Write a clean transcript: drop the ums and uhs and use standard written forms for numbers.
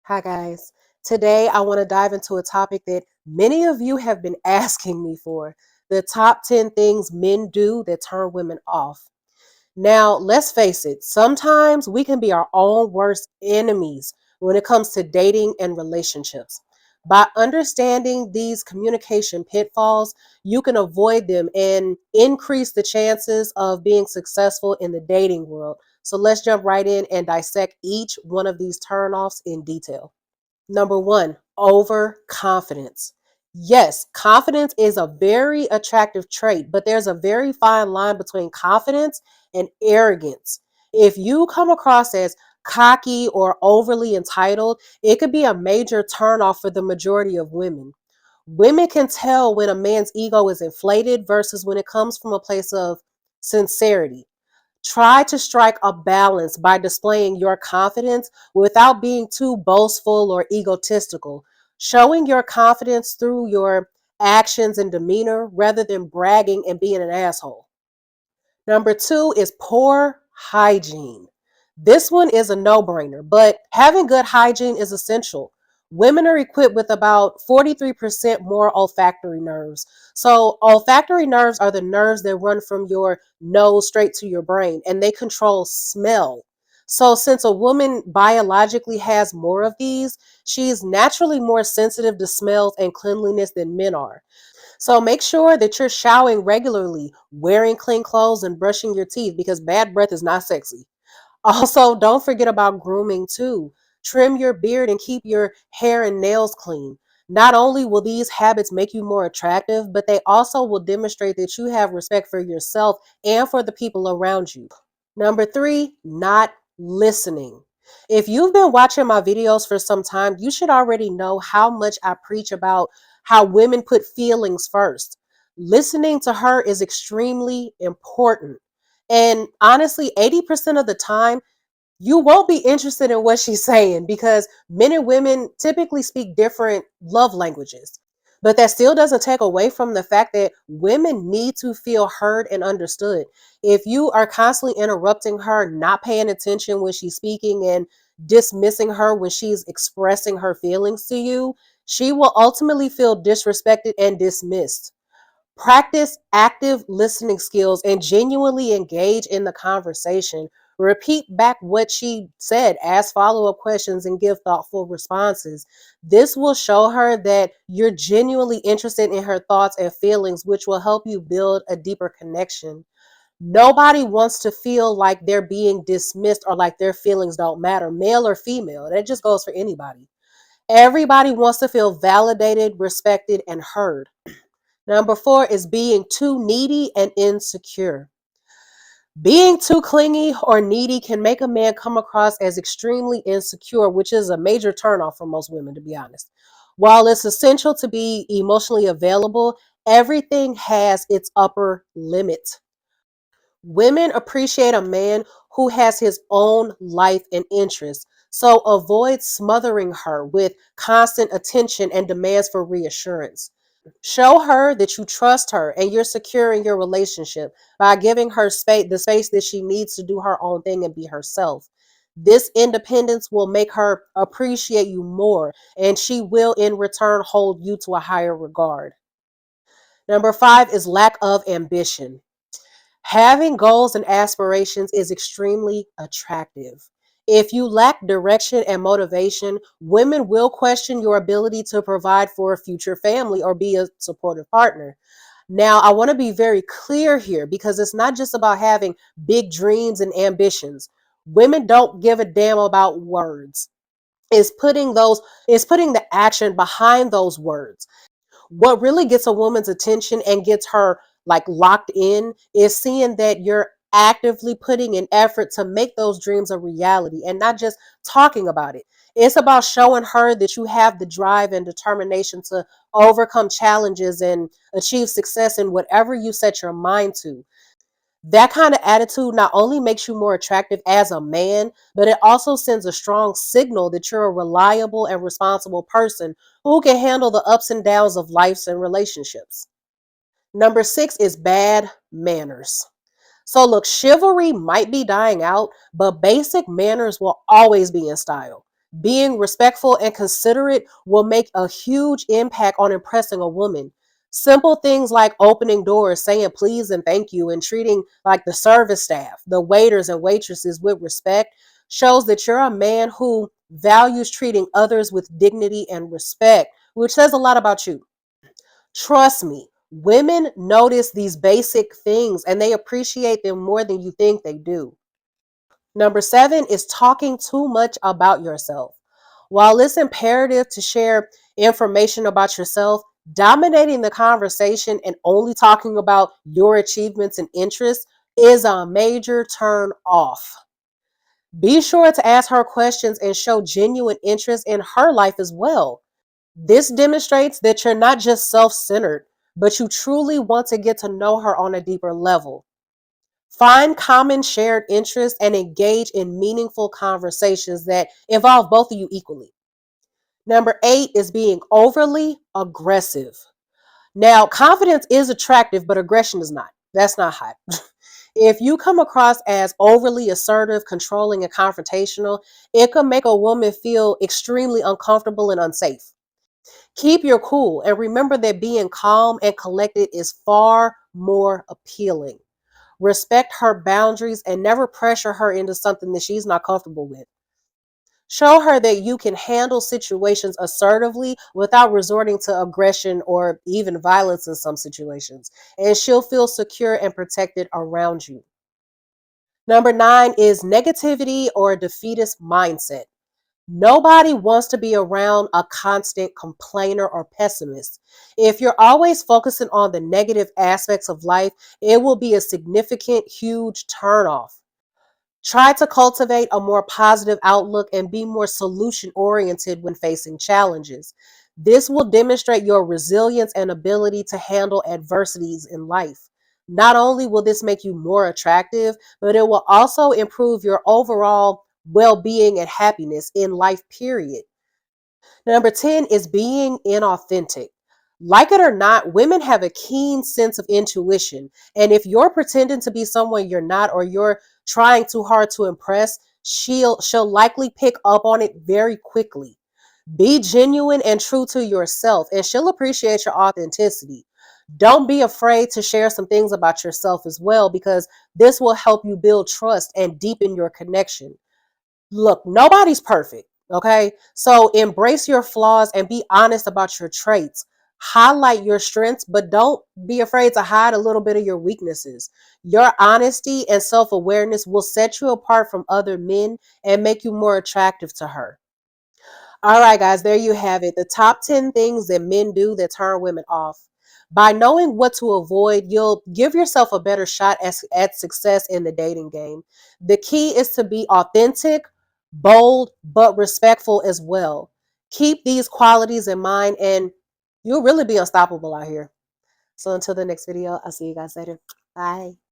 Hi, guys. Today, I want to dive into a topic that many of you have been asking me for: the top 10 things men do that turn women off. Now, let's face it, sometimes we can be our own worst enemies when it comes to dating and relationships. By understanding these communication pitfalls, you can avoid them and increase the chances of being successful in the dating world. So let's jump right in and dissect each one of these turnoffs in detail. Number one, overconfidence. Yes, confidence is a very attractive trait, but there's a very fine line between confidence and arrogance. If you come across as cocky or overly entitled, it could be a major turnoff for the majority of women. Women can tell when a man's ego is inflated versus when it comes from a place of sincerity. Try to strike a balance by displaying your confidence without being too boastful or egotistical, showing your confidence through your actions and demeanor rather than bragging and being an asshole. Number two is poor hygiene. This one is a no brainer, but having good hygiene is essential. Women are equipped with about 43% more olfactory nerves. So, olfactory nerves are the nerves that run from your nose straight to your brain, and they control smell. So, since a woman biologically has more of these, she's naturally more sensitive to smells and cleanliness than men are. So make sure that you're showering regularly, wearing clean clothes, and brushing your teeth because bad breath is not sexy. Also, don't forget about grooming too. Trim your beard and keep your hair and nails clean. Not only will these habits make you more attractive, but they also will demonstrate that you have respect for yourself and for the people around you. Number three, not listening. If you've been watching my videos for some time, you should already know how much I preach about how women put feelings first. Listening to her is extremely important. And honestly, 80% of the time, you won't be interested in what she's saying because men and women typically speak different love languages. But that still doesn't take away from the fact that women need to feel heard and understood. If you are constantly interrupting her, not paying attention when she's speaking, and dismissing her when she's expressing her feelings to you, she will ultimately feel disrespected and dismissed. Practice active listening skills and genuinely engage in the conversation. Repeat back what she said, ask follow up questions, and give thoughtful responses. This will show her that you're genuinely interested in her thoughts and feelings, which will help you build a deeper connection. Nobody wants to feel like they're being dismissed or like their feelings don't matter, male or female. That just goes for anybody. Everybody wants to feel validated, respected, and heard. Number four is being too needy and insecure. Being too clingy or needy can make a man come across as extremely insecure, which is a major turnoff for most women, to be honest. While it's essential to be emotionally available, everything has its upper limit. Women appreciate a man who has his own life and interests, so avoid smothering her with constant attention and demands for reassurance. Show her that you trust her and you're secure in your relationship by giving her the space that she needs to do her own thing and be herself. This independence will make her appreciate you more, and she will in return hold you to a higher regard. Number five is lack of ambition. Having goals and aspirations is extremely attractive. If you lack direction and motivation, women will question your ability to provide for a future family or be a supportive partner. Now, I want to be very clear here because it's not just about having big dreams and ambitions. Women don't give a damn about words. It's putting the action behind those words. What really gets a woman's attention and gets her like locked in is seeing that you're actively putting in effort to make those dreams a reality and not just talking about it. It's about showing her that you have the drive and determination to overcome challenges and achieve success in whatever you set your mind to. That kind of attitude not only makes you more attractive as a man, but it also sends a strong signal that you're a reliable and responsible person who can handle the ups and downs of lives and relationships. Number six is bad manners. So, look, chivalry might be dying out, but basic manners will always be in style. Being respectful and considerate will make a huge impact on impressing a woman. Simple things like opening doors, saying please and thank you, and treating like the service staff, the waiters and waitresses with respect shows that you're a man who values treating others with dignity and respect, which says a lot about you. Trust me, women notice these basic things and they appreciate them more than you think they do. Number 7 is talking too much about yourself. While it's imperative to share information about yourself, dominating the conversation and only talking about your achievements and interests is a major turn off. Be sure to ask her questions and show genuine interest in her life as well. This demonstrates that you're not just self centered, but you truly want to get to know her on a deeper level. Find common shared interests and engage in meaningful conversations that involve both of you equally. Number 8 is being overly aggressive. Now, confidence is attractive, but aggression is not. That's not hot. If you come across as overly assertive, controlling, and confrontational, it can make a woman feel extremely uncomfortable and unsafe. Keep your cool and remember that being calm and collected is far more appealing. Respect her boundaries and never pressure her into something that she's not comfortable with. Show her that you can handle situations assertively without resorting to aggression or even violence in some situations, and she'll feel secure and protected around you. Number 9 is negativity or defeatist mindset. Nobody wants to be around a constant complainer or pessimist. If you're always focusing on the negative aspects of life, it will be a significant, huge turnoff. Try to cultivate a more positive outlook and be more solution oriented when facing challenges. This will demonstrate your resilience and ability to handle adversities in life. Not only will this make you more attractive, but it will also improve your overall well being and happiness in life, period. Number 10 is being inauthentic. Like it or not, women have a keen sense of intuition. And if you're pretending to be someone you're not or you're trying too hard to impress, she'll likely pick up on it very quickly. Be genuine and true to yourself, and she'll appreciate your authenticity. Don't be afraid to share some things about yourself as well, because this will help you build trust and deepen your connection. Look, nobody's perfect, okay? So embrace your flaws and be honest about your traits. Highlight your strengths, but don't be afraid to hide a little bit of your weaknesses. Your honesty and self awareness will set you apart from other men and make you more attractive to her. All right, guys, there you have it. The top 10 things that men do that turn women off. By knowing what to avoid, you'll give yourself a better shot at success in the dating game. The key is to be authentic, bold, but respectful as well. Keep these qualities in mind, and you'll really be unstoppable out here. So until the next video, I'll see you guys later. Bye.